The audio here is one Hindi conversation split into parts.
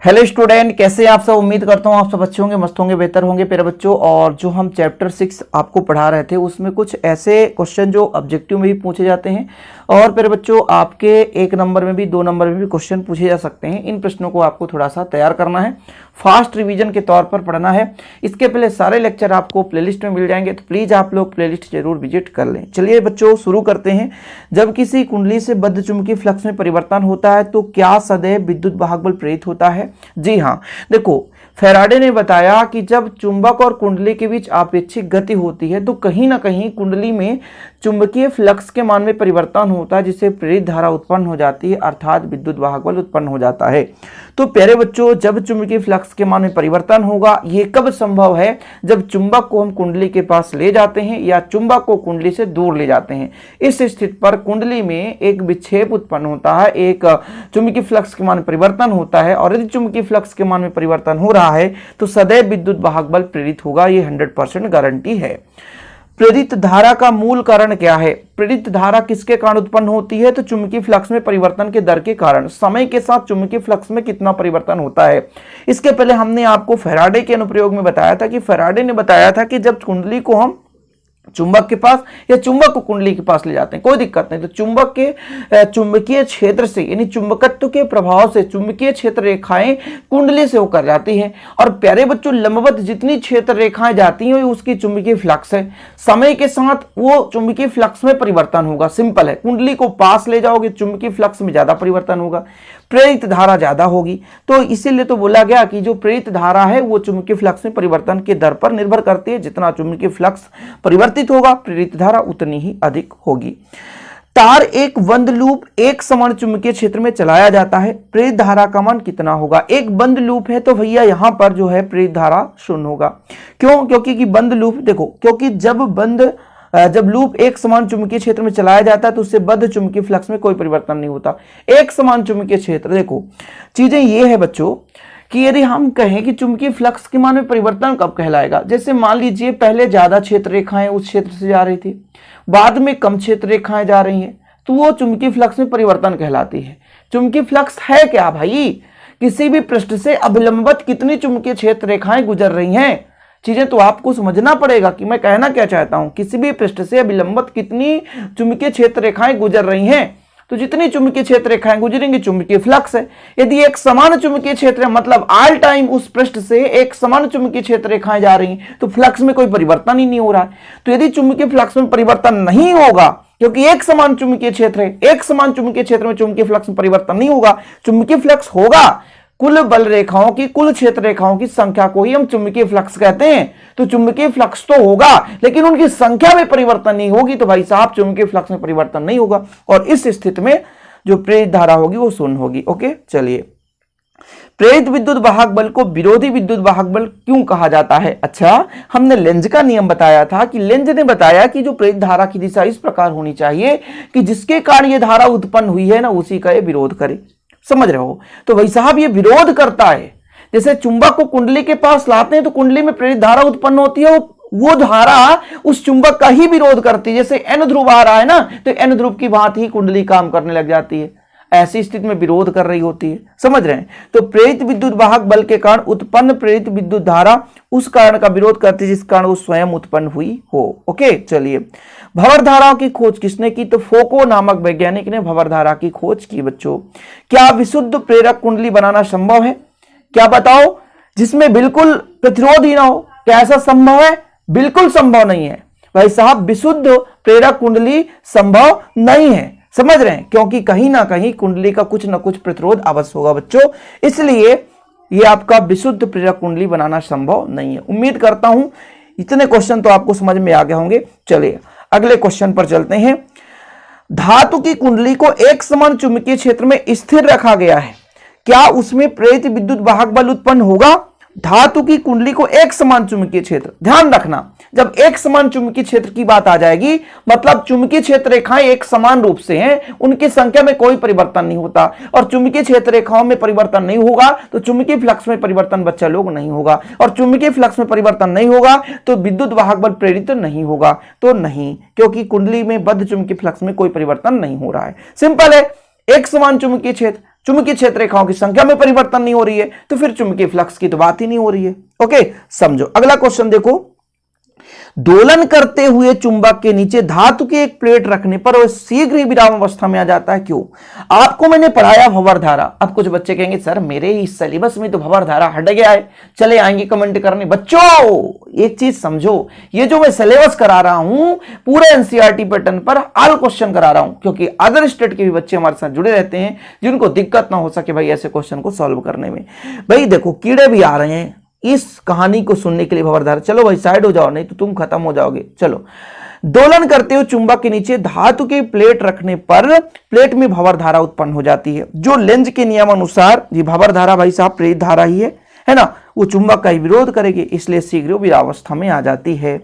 हेलो स्टूडेंट, कैसे आप सब। उम्मीद करता हूँ आप सब अच्छे होंगे, मस्त होंगे, बेहतर होंगे प्यारे बच्चों। और जो हम चैप्टर 6 आपको पढ़ा रहे थे उसमें कुछ ऐसे क्वेश्चन जो ऑब्जेक्टिव में भी पूछे जाते हैं और प्यारे बच्चों आपके 1 नंबर में भी 2 नंबर में भी क्वेश्चन पूछे जा सकते हैं। इन प्रश्नों को आपको थोड़ा सा तैयार करना है, फास्ट रिवीजन के तौर पर पढ़ना है। इसके पहले सारे लेक्चर आपको प्लेलिस्ट में मिल जाएंगे, तो प्लीज आप लोग प्लेलिस्ट जरूर विजिट कर लें। चलिए बच्चों शुरू करते हैं। जब किसी कुंडली से बद्ध चुंबकीय फ्लक्स में परिवर्तन होता है तो क्या सदैव विद्युत वाहक बल प्रेरित होता है? जी हाँ, देखो फैराडे ने बताया कि जब चुंबक और कुंडली के बीच आपेक्षिक गति होती है तो कहीं ना कहीं कुंडली में चुंबकीय फ्लक्स के मान में परिवर्तन होता है, जिससे प्रेरित धारा उत्पन्न हो जाती है, अर्थात विद्युत वाहक बल उत्पन्न हो जाता है। तो प्यारे बच्चों, जब चुंबकीय फ्लक्स के मान में परिवर्तन होगा, ये कब संभव है? जब चुंबक को हम कुंडली के पास ले जाते हैं या चुंबक को कुंडली से दूर ले जाते हैं। इस स्थिति पर कुंडली में एक विक्षेप उत्पन्न होता है, एक चुंबकीय फ्लक्स के मान में परिवर्तन होता है, और यदि चुंबकीय फ्लक्स के मान में परिवर्तन हो रहा है तो सदैव विद्युत वाहक बल प्रेरित होगा। ये 100% गारंटी है। प्रेरित धारा का मूल कारण क्या है? प्रेरित धारा किसके कारण उत्पन्न होती है? तो चुंबकीय फ्लक्स में परिवर्तन के दर के कारण। समय के साथ चुंबकीय फ्लक्स में कितना परिवर्तन होता है? इसके पहले हमने आपको फैराडे के अनुप्रयोग में बताया था कि फैराडे ने बताया था कि जब कुंडली को हम चुंबक के पास या चुंबक को कुंडली के पास ले जाते हैं, कोई दिक्कत नहीं, तो चुंबक के चुंबकीय क्षेत्र से यानी चुंबकत्व के प्रभाव से चुंबकीय क्षेत्र रेखाएं कुंडली से होकर जाती हैं। और प्यारे बच्चों, लंबवत जितनी क्षेत्र रेखाएं जाती हैं उसकी चुंबकीय फ्लक्स है। समय के साथ वो चुंबकीय फ्लक्स में परिवर्तन होगा। सिंपल है, कुंडली को पास ले जाओगे चुंबकीय फ्लक्स में ज्यादा परिवर्तन होगा, प्रेरित धारा ज्यादा होगी। तो इसीलिए तो बोला गया कि जो प्रेरित धारा है वो चुंबकीय फ्लक्स में परिवर्तन के दर पर निर्भर करती है। जितना चुंबकीय फ्लक्स परिवर्तित होगा, प्रेरित धारा उतनी ही अधिक होगी। तार एक बंद लूप एक समान चुंबकीय क्षेत्र में चलाया जाता है, प्रेरित धारा का मान कितना होगा? एक बंद लूप है तो भैया यहां पर जो है प्रेरित धारा 0 होगा। क्यों? क्योंकि बंद लूप, देखो, क्योंकि जब लूप एक समान चुंबकीय क्षेत्र में चलाया जाता है तो उससे बद्ध चुंबकीय फ्लक्स में कोई परिवर्तन नहीं होता। एक समान चुंबकीय क्षेत्र, देखो चीजें ये है बच्चों कि यदि हम कहें कि चुंबकीय फ्लक्स के मान में परिवर्तन कब कहलाएगा, जैसे मान लीजिए पहले ज्यादा क्षेत्र रेखाएं उस क्षेत्र से जा रही थी, बाद में कम क्षेत्र रेखाएं जा रही हैं, तो वो चुंबकीय फ्लक्स में परिवर्तन कहलाती है। चुंबकीय फ्लक्स है क्या भाई? किसी भी पृष्ठ से अभिलंबवत कितनी चुंबकीय क्षेत्र रेखाएं गुजर रही हैं। चीजें तो आपको समझना पड़ेगा कि मैं कहना क्या चाहता हूं। किसी भी पृष्ठ से अभिलंबवत कितनी चुंबकीय क्षेत्र रेखाएं गुजर रही हैं, तो जितनी चुंबकीय क्षेत्र रेखाएं गुजरेंगी चुंबकीय फ्लक्स है। यदि एक समान चुंबकीय क्षेत्र है, मतलब ऑल टाइम उस पृष्ठ से एक समान चुंबकीय क्षेत्र रेखाएं जा रही हैं, तो फ्लक्स में कोई परिवर्तन ही नहीं हो रहा है। तो यदि चुंबकीय फ्लक्स में परिवर्तन नहीं होगा, क्योंकि एक समान चुंबकीय क्षेत्र है, एक समान चुंबकीय क्षेत्र में चुंबकीय फ्लक्स में परिवर्तन नहीं होगा, चुंबकीय फ्लक्स होगा, कुल बल रेखाओं की, कुल क्षेत्र रेखाओं की संख्या को ही हम चुंबकीय फ्लक्स कहते हैं। तो चुंबकीय फ्लक्स तो होगा लेकिन उनकी संख्या में परिवर्तन नहीं होगी, तो भाई साहब चुंबकीय फ्लक्स में परिवर्तन नहीं होगा और इस स्थिति में जो प्रेरित धारा होगी वो 0 होगी। ओके, चलिए, प्रेरित विद्युत वाहक बल को विरोधी विद्युत वाहक बल क्यों कहा जाता है? अच्छा, हमने लेंज का नियम बताया था कि लेंज ने बताया कि जो प्रेरित धारा की दिशा इस प्रकार होनी चाहिए कि जिसके कारण ये धारा उत्पन्न हुई है ना, उसी का ये विरोध करे। समझ रहे हो? तो भाई साहब ये विरोध करता है। जैसे चुंबक को कुंडली के पास लाते हैं तो कुंडली में प्रेरित धारा उत्पन्न होती है, वो धारा उस चुंबक का ही विरोध करती है। जैसे एन ध्रुव आ रहा है ना, तो एन ध्रुव की भांति ही कुंडली काम करने लग जाती है। ऐसी स्थिति में विरोध कर रही होती है। समझ रहे हैं? तो प्रेरित विद्युत वाहक बल के कारण उत्पन्न प्रेरित विद्युत धारा उस कारण का विरोध करती है जिस कारण वो स्वयं उत्पन्न हुई हो। ओके, चलिए, भंवर धाराओं की खोज किसने की? तो फोको नामक वैज्ञानिक ने भंवर धारा की खोज की। बच्चों, क्या विशुद्ध प्रेरक कुंडली बनाना संभव है? क्या बताओ, जिसमें बिल्कुल प्रतिरोध ही ना हो? क्या ऐसा संभव है? बिल्कुल संभव नहीं है भाई साहब। विशुद्ध प्रेरक कुंडली संभव नहीं है। समझ रहे हैं? क्योंकि कहीं ना कहीं कुंडली का कुछ ना कुछ प्रतिरोध अवश्य होगा बच्चों, इसलिए ये आपका विशुद्ध प्रेरक कुंडली बनाना संभव नहीं है। उम्मीद करता हूं इतने क्वेश्चन तो आपको समझ में आ गए होंगे। चलिए अगले क्वेश्चन पर चलते हैं। धातु की कुंडली को एक समान चुंबकीय क्षेत्र में स्थिर रखा गया है, क्या उसमें प्रेरित विद्युत वाहक बल उत्पन्न होगा? धातु की कुंडली को एक समान चुंबकीय क्षेत्र, ध्यान रखना, जब एक समान चुंबकीय क्षेत्र की बात आ जाएगी, मतलब चुंबकीय क्षेत्र रेखाएं एक समान रूप से हैं, उनकी संख्या में कोई परिवर्तन नहीं होता, और चुंबकीय क्षेत्र रेखाओं में परिवर्तन नहीं होगा तो चुंबकीय फ्लक्स में परिवर्तन बच्चा लोग नहीं होगा, और चुंबकीय फ्लक्स में परिवर्तन नहीं होगा तो विद्युत वाहक बल प्रेरित नहीं होगा। तो नहीं, क्योंकि कुंडली में बद्ध चुंबकीय फ्लक्स में कोई परिवर्तन नहीं हो रहा है। सिंपल है, एक समान चुंबकीय क्षेत्र, चुंबकीय क्षेत्र रेखाओं की संख्या में परिवर्तन नहीं हो रही है, तो फिर चुंबकीय फ्लक्स की तो बात ही नहीं हो रही है। ओके, समझो। अगला क्वेश्चन देखो, दोलन करते हुए चुंबक के नीचे धातु की एक प्लेट रखने पर वह शीघ्र ही विराम अवस्था में आ जाता है, क्यों? आपको मैंने पढ़ाया भंवर धारा। अब कुछ बच्चे कहेंगे सर मेरे ही सिलेबस में तो भंवर धारा हट गया है, चले आएंगे कमेंट करने। बच्चों एक चीज समझो, ये जो मैं सिलेबस करा रहा हूं पूरे एनसीईआरटी पैटर्न पर ऑल क्वेश्चन करा रहा हूं, क्योंकि अदर स्टेट के भी बच्चे हमारे साथ जुड़े रहते हैं जिनको दिक्कत ना हो सके भाई ऐसे क्वेश्चन को सॉल्व करने में। भाई देखो कीड़े भी आ रहे हैं इस कहानी को सुनने के लिए भंवर धारा। चलो भाई साइड हो जाओ, नहीं तो तुम खत्म हो जाओगे। चलो, दोलन करते हुए चुंबक के नीचे धातु की प्लेट रखने पर प्लेट में भंवर धारा उत्पन्न हो जाती है, जो लेंज के नियम अनुसार, ये भंवर धारा भाई साहब प्रेरित धारा ही है ना, वो चुंबक का ही विरोध करेगी, इसलिए शीघ्र विरामावस्था में आ जाती है।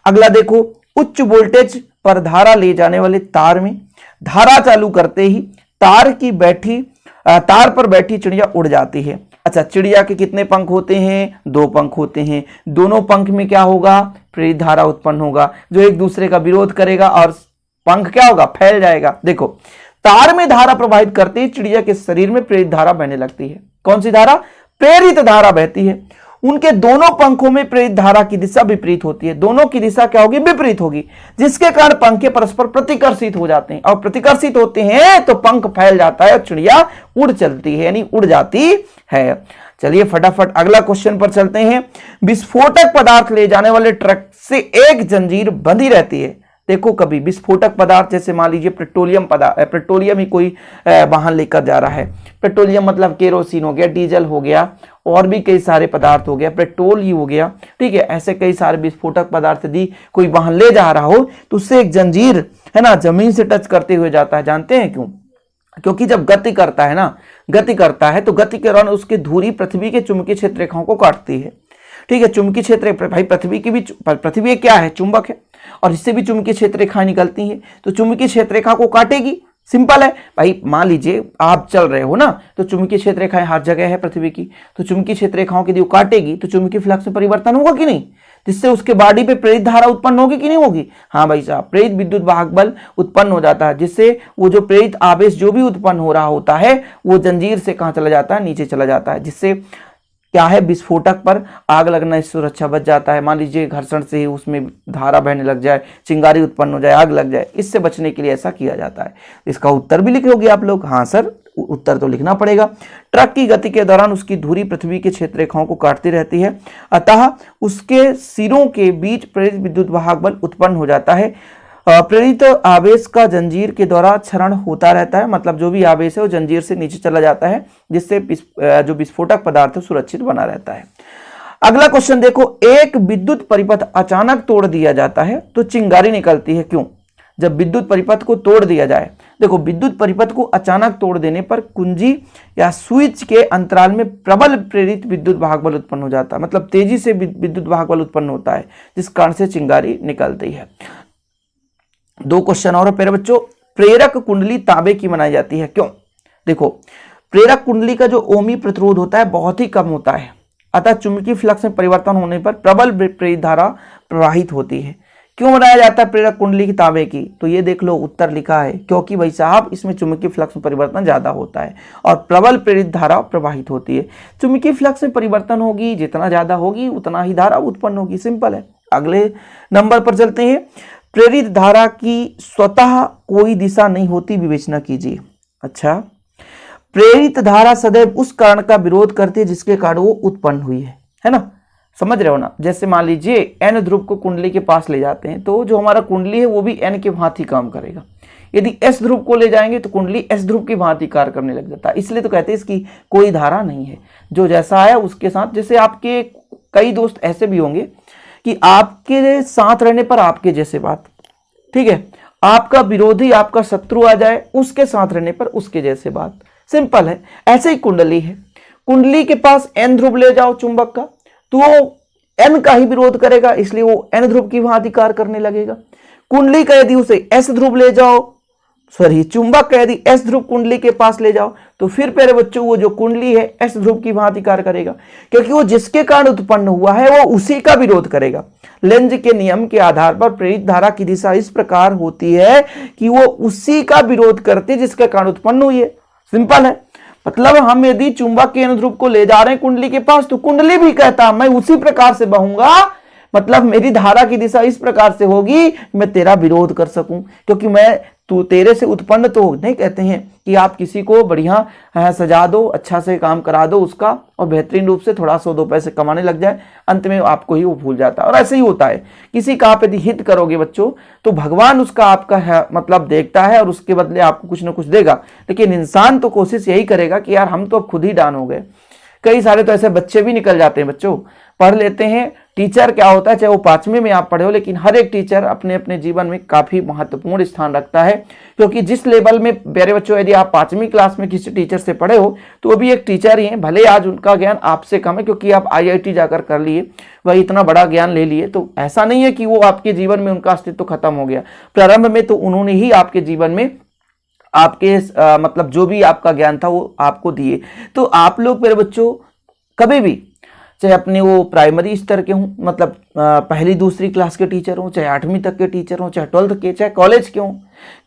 अगला देखो, उच्च वोल्टेज पर धारा ले जाने वाले तार में धारा चालू करते ही तार पर बैठी चिड़िया उड़ जाती है। अच्छा, चिड़िया के कितने पंख होते हैं? 2 पंख होते हैं। दोनों पंख में क्या होगा? प्रेरित धारा उत्पन्न होगा, जो एक दूसरे का विरोध करेगा और पंख क्या होगा? फैल जाएगा। देखो, तार में धारा प्रवाहित करते ही चिड़िया के शरीर में प्रेरित धारा बहने लगती है। कौन सी धारा? प्रेरित धारा बहती है। उनके दोनों पंखों में प्रेरित धारा की दिशा विपरीत होती है। दोनों की दिशा क्या होगी? विपरीत होगी, जिसके कारण पंखे परस्पर प्रतिकर्षित हो जाते हैं, और प्रतिकर्षित होते हैं तो पंख फैल जाता है और चिड़िया उड़ चलती है, यानी उड़ जाती है। चलिए फटाफट अगला क्वेश्चन पर चलते हैं। विस्फोटक पदार्थ ले जाने वाले ट्रक से एक जंजीर बंधी रहती है। देखो, कभी विस्फोटक पदार्थ जैसे मान लीजिए पेट्रोलियम ही कोई वाहन लेकर जा रहा है। पेट्रोलियम मतलब केरोसिन हो गया, डीजल हो गया, और भी कई सारे पदार्थ हो गया, पेट्रोल ही हो गया, ठीक है। ऐसे कई सारे विस्फोटक पदार्थ यदि कोई वाहन ले जा रहा हो तो उससे एक जंजीर है ना जमीन से टच करते हुए जाता है। जानते हैं क्यों? क्योंकि जब गति करता है तो गति के दौरान उसकी धुरी पृथ्वी के चुंबकीय क्षेत्र रेखाओं को काटती है, ठीक है। चुंबकीय क्षेत्र भाई पृथ्वी क्या है? चुंबक है, और इससे भी चुंबकीय क्षेत्र रेखाएं निकलती हैं, तो चुंबकीय क्षेत्र रेखा को काटेगी। सिंपल है भाई, मान लीजिए आप चल रहे हो ना, तो चुंबकीय क्षेत्र रेखाएं हर जगह है पृथ्वी की, तो चुंबकीय क्षेत्र रेखाओं की यदि काटेगी तो चुंबकीय फ्लक्स में परिवर्तन होगा कि नहीं, जिससे उसके बॉडी पे प्रेरित धारा उत्पन्न होगी कि नहीं होगी? हाँ भाई साहब, प्रेरित विद्युत वाहक बल उत्पन्न हो जाता है, जिससे वो जो प्रेरित आवेश जो भी उत्पन्न हो रहा होता है वो जंजीर से कहां चला जाता है? नीचे चला जाता है, जिससे क्या है? विस्फोटक पर आग लगना से सुरक्षा बच जाता है। मान लीजिए घर्षण से ही उसमें धारा बहने लग जाए, चिंगारी उत्पन्न हो जाए, आग लग जाए, इससे बचने के लिए ऐसा किया जाता है। इसका उत्तर भी लिखोगे आप लोग? हाँ सर, उत्तर तो लिखना पड़ेगा। ट्रक की गति के दौरान उसकी धुरी पृथ्वी के क्षेत्र रेखाओं को काटती रहती है, अतः उसके सिरों के बीच प्रेरित विद्युत वाहक बल उत्पन्न हो जाता है। प्रेरित आवेश का जंजीर के द्वारा क्षरण होता रहता है, मतलब जो भी आवेश है वो जंजीर से नीचे चला जाता है, जिससे जो विस्फोटक पदार्थ है सुरक्षित बना रहता है। अगला क्वेश्चन देखो, एक विद्युत परिपथ अचानक तोड़ दिया जाता है तो चिंगारी निकलती है, क्यों? जब विद्युत परिपथ को तोड़ दिया जाए, देखो विद्युत परिपथ को अचानक तोड़ देने पर कुंजी या स्विच के अंतराल में प्रबल प्रेरित विद्युत वाहक बल उत्पन्न हो जाता है, मतलब तेजी से विद्युत वाहक बल उत्पन्न होता है, जिस कारण से चिंगारी निकलती है। 2 क्वेश्चन और प्यारे बच्चों, प्रेरक कुंडली तांबे की बनाई जाती है, क्यों? देखो, प्रेरक कुंडली का जो ओमी प्रतिरोध होता है बहुत ही कम होता है, अतः चुंबकीय फ्लक्स में परिवर्तन होने पर प्रबल प्रेरित धारा प्रवाहित होती है। क्यों बनाया जाता है प्रेरक कुंडली की तांबे की? तो ये देख लो, उत्तर लिखा है क्योंकि भाई साहब इसमें चुंबकीय फ्लक्स में परिवर्तन ज्यादा होता है और प्रबल प्रेरित धारा प्रवाहित होती है। चुंबकीय फ्लक्स में परिवर्तन होगी, जितना ज्यादा होगी उतना ही धारा उत्पन्न होगी, सिंपल है। अगले नंबर पर चलते हैं। प्रेरित धारा की स्वतः कोई दिशा नहीं होती, विवेचना कीजिए। अच्छा, प्रेरित धारा सदैव उस कारण का विरोध करती है जिसके कारण वो उत्पन्न हुई है ना? समझ रहे हो ना? जैसे मान लीजिए एन ध्रुव को कुंडली के पास ले जाते हैं तो जो हमारा कुंडली है वो भी एन के भांति काम करेगा। यदि एस ध्रुव को ले जाएंगे तो कुंडली एस ध्रुव की भांति कार्य करने लग जाता है। इसलिए तो कहते हैं इसकी कोई धारा नहीं है, जो जैसा आया उसके साथ। जैसे आपके कई दोस्त ऐसे भी होंगे कि आपके साथ रहने पर आपके जैसे बात, ठीक है, आपका विरोधी आपका शत्रु आ जाए, उसके साथ रहने पर उसके जैसे बात, सिंपल है। ऐसे ही कुंडली है, कुंडली के पास एन ध्रुव ले जाओ चुंबक का तो वो एन का ही विरोध करेगा, इसलिए वो एन ध्रुव की भांति कार्य करने लगेगा। कुंडली का यदि उसे एस ध्रुव ले जाओ, सॉरी चुंबक का यदि एस ध्रुव कुंडली के पास ले जाओ तो फिर प्यारे बच्चों वो जो कुंडली है एस ध्रुव की भांति कार्य करेगा, क्योंकि वो जिसके कारण उत्पन्न हुआ है वो उसी का विरोध करेगा। लेंज के नियम के आधार पर प्रेरित धारा की दिशा इस प्रकार होती है कि वो उसी का विरोध करती है जिसके कारण उत्पन्न हुई है, सिंपल है। मतलब हम यदि चुंबक केंद्र ध्रुव को ले जा रहे हैं कुंडली के पास, तो कुंडली भी कहता मैं उसी प्रकार से बहूंगा, मतलब मेरी धारा की दिशा इस प्रकार से होगी मैं तेरा विरोध कर सकूं, क्योंकि मैं तू तेरे से उत्पन्न तो नहीं। कहते हैं कि आप किसी को बढ़िया सजा दो, अच्छा से काम करा दो उसका, और बेहतरीन रूप से थोड़ा सा 2 पैसे कमाने लग जाए, अंत में आपको ही वो भूल जाता है। और ऐसे ही होता है, किसी का आप यदि हित करोगे बच्चों, तो भगवान उसका आपका है मतलब देखता है और उसके बदले आपको कुछ ना कुछ देगा। लेकिन इंसान तो कोशिश यही करेगा कि यार हम तो अब खुद ही डान हो गए। कई सारे तो ऐसे बच्चे भी निकल जाते हैं बच्चों, पढ़ लेते हैं। टीचर क्या होता है, चाहे वो 5वीं में आप पढ़े हो, लेकिन हर एक टीचर अपने अपने जीवन में काफी महत्वपूर्ण स्थान रखता है। क्योंकि जिस लेवल में प्यारे बच्चों, यदि आप 5वीं क्लास में किसी टीचर से पढ़े हो, तो वो भी एक टीचर ही है। भले आज उनका ज्ञान आपसे कम है, क्योंकि आप IIT जाकर कर लिए, वह इतना बड़ा ज्ञान ले लिए, तो ऐसा नहीं है कि वो आपके जीवन में उनका अस्तित्व खत्म हो गया। प्रारंभ में तो उन्होंने ही आपके जीवन में आपके मतलब जो भी आपका ज्ञान था वो आपको दिए। तो आप लोग मेरे बच्चों कभी भी, चाहे अपने वो प्राइमरी स्तर के हों, मतलब पहली दूसरी क्लास के टीचर हों, चाहे 8वीं तक के टीचर हों, चाहे 12th के, चाहे कॉलेज के हों,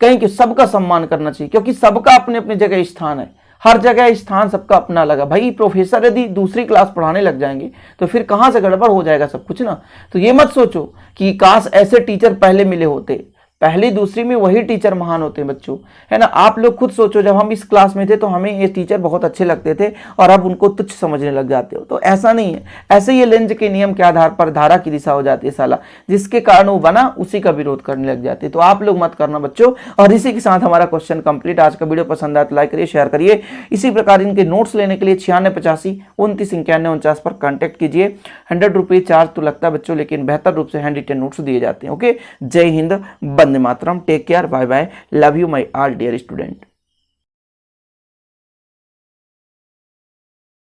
कहीं के सबका सम्मान करना चाहिए। क्योंकि सबका अपने अपने जगह स्थान है, हर जगह स्थान सबका अपना लगा। भाई प्रोफेसर यदि दूसरी क्लास पढ़ाने लग जाएंगे तो फिर कहाँ से गड़बड़ हो जाएगा सब कुछ ना। तो ये मत सोचो कि काश ऐसे टीचर पहले मिले होते, पहली दूसरी में वही टीचर महान होते हैं बच्चों, है ना। आप लोग खुद सोचो, जब हम इस क्लास में थे तो हमें ये टीचर बहुत अच्छे लगते थे और अब उनको तुच्छ समझने लग जाते हो। तो ऐसा नहीं है। ऐसे ये लेंज के नियम के आधार पर धारा की दिशा हो जाती है साला, जिसके कारण वो बना उसी का विरोध करने लग जाते। तो आप लोग मत करना बच्चों। और इसी के साथ हमारा क्वेश्चन कंप्लीट। आज का वीडियो पसंद आया तो लाइक करिए, शेयर करिए। इसी प्रकार इनके नोट्स लेने के लिए 9685 29 91 49 पर कॉन्टेक्ट कीजिए। 100 रुपीज चार्ज तो लगता है बच्चों, लेकिन बेहतर रूप से हैंड रिटेन नोट्स दिए जाते हैं। ओके, जय हिंद, वंदे मातरम, take care, bye bye, love you my all dear student.